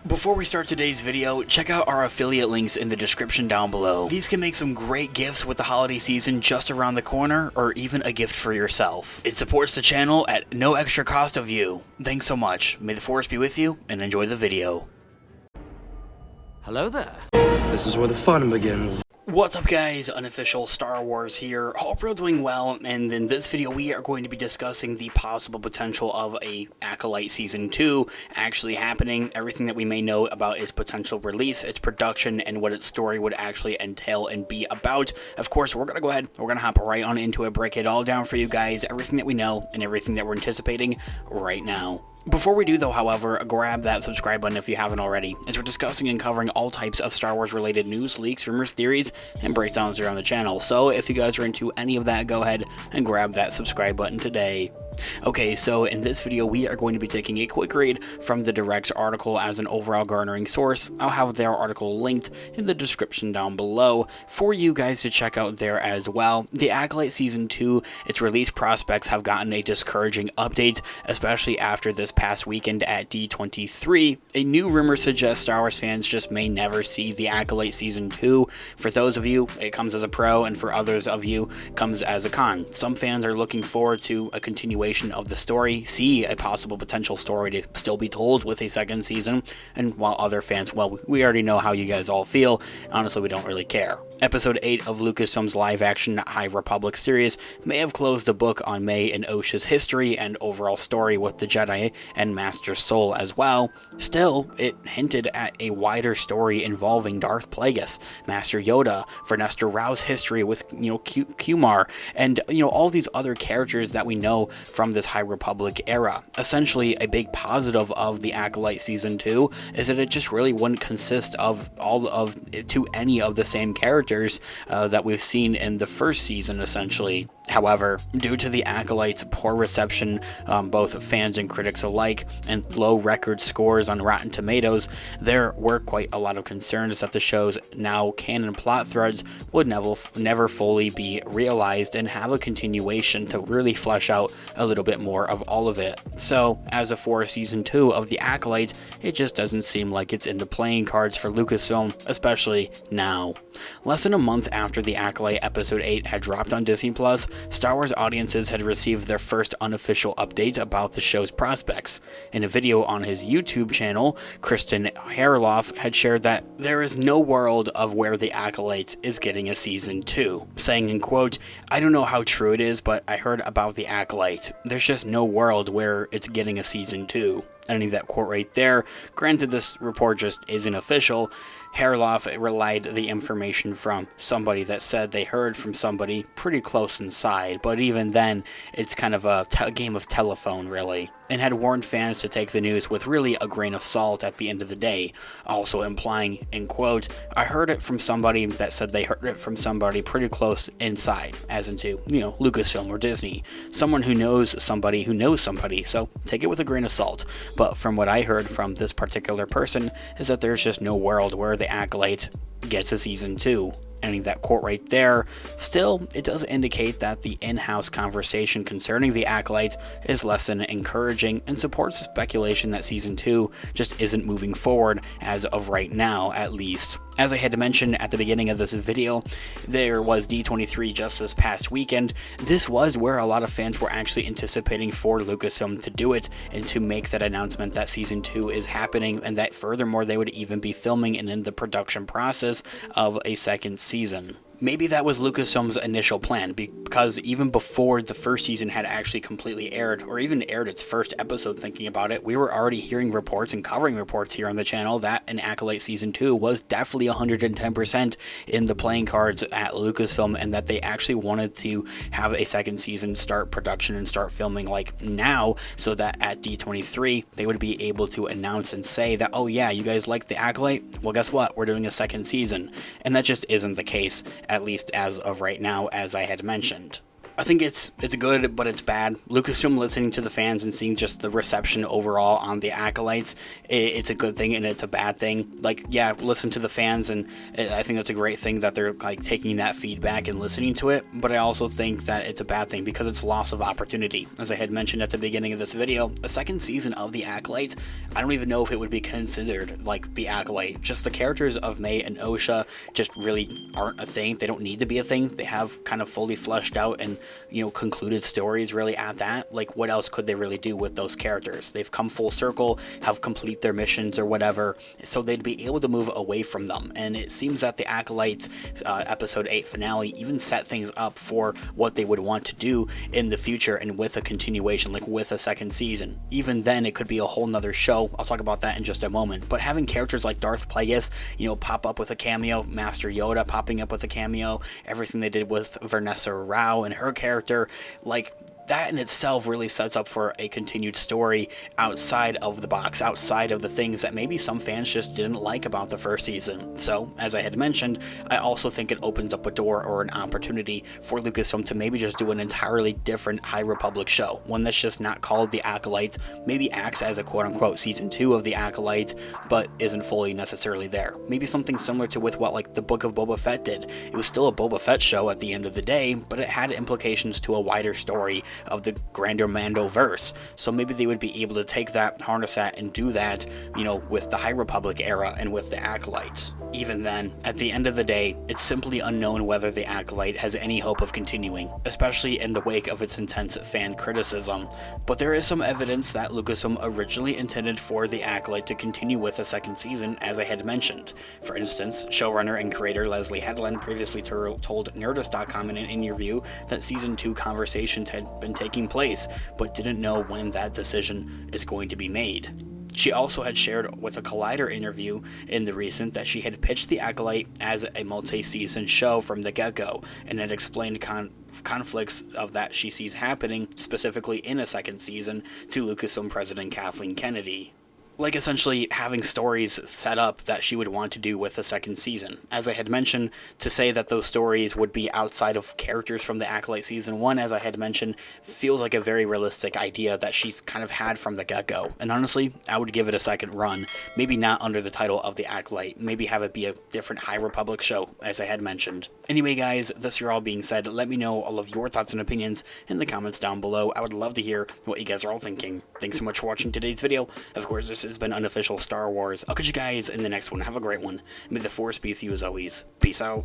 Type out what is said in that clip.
Before we start today's video, check out our affiliate links in the description down below. These can make some great gifts with the holiday season just around the corner, or even a gift for yourself. It supports the channel at no extra cost of you. Thanks so much. May the force be with you, and enjoy the video. Hello there. This is where the fun begins. What's up guys, Unofficial Star Wars here. Hope you're doing well, and in this video we are going to be discussing the possible potential of a ACOLYTE Season 2 actually happening, everything that we may know about its potential release, its production, and what its story would actually entail and be about. Of course, we're going to go ahead, we're going to hop right on into it, break it all down for you guys, everything that we know and everything that we're anticipating right now. Before we do though, however, grab that subscribe button if you haven't already, as we're discussing and covering all types of Star Wars related news, leaks, rumors, theories, and breakdowns here on the channel. So if you guys are into any of that, go ahead and grab that subscribe button today. Okay, so in this video we are going to be taking a quick read from the Direct's article as an overall garnering source. I'll have their article linked in the description down below for you guys to check out there as well. The ACOLYTE Season 2, its release prospects have gotten a discouraging update, especially after this past weekend at D23. A new rumor suggests Star Wars fans just may never see the ACOLYTE Season 2. For those of you, it comes as a pro, and for others of you, comes as a con. Some fans are looking forward to a continuation of the story, see a possible potential story to still be told with a second season, and while other fans, well, we already know how you guys all feel. Honestly, we don't really care. Episode 8 of Lucasfilm's live-action High Republic series may have closed the book on May and Osha's history and overall story with the Jedi and Master Soul as well. Still, it hinted at a wider story involving Darth Plagueis, Master Yoda, Vernestor Rau's history with, Kumar, and, all these other characters that we know from this High Republic era. Essentially, a big positive of the ACOLYTE Season 2 is that it just really wouldn't consist of any of the same characters that we've seen in the first season, essentially. However, due to the ACOLYTE's poor reception, both fans and critics alike, and low record scores on Rotten Tomatoes, there were quite a lot of concerns that the show's now canon plot threads would never fully be realized and have a continuation to really flesh out a little bit more of all of it. So, as for Season 2 of the ACOLYTE, it just doesn't seem like it's in the playing cards for Lucasfilm, especially now. Less than a month after the ACOLYTE Episode 8 had dropped on Disney+, Star Wars audiences had received their first unofficial update about the show's prospects. In a video on his YouTube channel, Kristen Harloff had shared that there is no world of where the ACOLYTE is getting a Season 2, saying in quote, "I don't know how true it is, but I heard about the ACOLYTE. There's just no world where it's getting a Season 2. Ending that quote right there. Granted, this report just isn't official. Harloff relied the information from somebody that said they heard from somebody pretty close inside, but even then, it's kind of a game of telephone, really, and had warned fans to take the news with really a grain of salt at the end of the day, also implying, in quote, "I heard it from somebody that said they heard it from somebody pretty close inside," as into, Lucasfilm or Disney, someone who knows somebody who knows somebody, so take it with a grain of salt. But from what I heard from this particular person is that there's just no world where the ACOLYTE gets a Season 2. Ending that quote right there. Still, it does indicate that the in-house conversation concerning the ACOLYTE is less than encouraging and supports the speculation that Season 2 just isn't moving forward as of right now, at least. As I had mentioned at the beginning of this video, there was D23 just this past weekend. This was where a lot of fans were actually anticipating for Lucasfilm to do it and to make that announcement that Season 2 is happening, and that furthermore they would even be filming and in the production process of a second season. Maybe that was Lucasfilm's initial plan, because even before the first season had actually completely aired, or even aired its first episode, thinking about it, we were already hearing reports and covering reports here on the channel that an ACOLYTE Season 2 was definitely 110% in the playing cards at Lucasfilm, and that they actually wanted to have a second season start production and start filming like now, so that at D23 they would be able to announce and say that, oh yeah, you guys like the ACOLYTE? Well, guess what? We're doing a second season. And that just isn't the case, at least as of right now, as I had mentioned. I think it's good, but it's bad. Lucasfilm listening to the fans and seeing just the reception overall on the Acolytes, it's a good thing and it's a bad thing. Like, yeah, listen to the fans, and I think that's a great thing that they're like taking that feedback and listening to it. But I also think that it's a bad thing because it's loss of opportunity. As I had mentioned at the beginning of this video, a second season of the Acolytes, I don't even know if it would be considered like the Acolyte. Just the characters of May and Osha just really aren't a thing. They don't need to be a thing. They have kind of fully fleshed out and, you know, concluded stories really at that. Like, what else could they really do with those characters? They've come full circle, have complete their missions or whatever, so they'd be able to move away from them. And it seems that the Acolytes episode 8 finale even set things up for what they would want to do in the future and with a continuation, like with a second season. Even then, it could be a whole nother show. I'll talk about that in just a moment. But having characters like Darth Plagueis, you know, pop up with a cameo, Master Yoda popping up with a cameo, everything they did with Vanessa Rao and her character, like, that in itself really sets up for a continued story outside of the box, outside of the things that maybe some fans just didn't like about the first season. So, as I had mentioned, I also think it opens up a door or an opportunity for Lucasfilm to maybe just do an entirely different High Republic show, one that's just not called The Acolytes, maybe acts as a quote-unquote season 2 of The Acolytes, but isn't fully necessarily there. Maybe something similar to with what like the Book of Boba Fett did. It was still a Boba Fett show at the end of the day, but it had implications to a wider story of the grander Mando verse. So maybe they would be able to take that, harness that, and do that, you know, with the High Republic era and with the Acolytes. Even then, at the end of the day, it's simply unknown whether the Acolyte has any hope of continuing, especially in the wake of its intense fan criticism. But there is some evidence that Lucasfilm originally intended for the Acolyte to continue with a second season, as I had mentioned. For instance, showrunner and creator Leslye Headland previously told Nerdist.com in an interview that season 2 conversations had been taking place, but didn't know when that decision is going to be made. She also had shared with a Collider interview in the recent that she had pitched The Acolyte as a multi-season show from the get-go, and had explained conflicts of that she sees happening, specifically in a second season, to Lucasfilm President Kathleen Kennedy. Like essentially having stories set up that she would want to do with a second season. As I had mentioned, to say that those stories would be outside of characters from the Acolyte Season 1, as I had mentioned, feels like a very realistic idea that she's kind of had from the get-go. And honestly, I would give it a second run. Maybe not under the title of the Acolyte. Maybe have it be a different High Republic show, as I had mentioned. Anyway guys, this here all being said, let me know all of your thoughts and opinions in the comments down below. I would love to hear what you guys are all thinking. Thanks so much for watching today's video. Of course, this has been Unofficial Star Wars. I'll catch you guys in the next one. Have a great one. May the Force be with you as always. Peace out.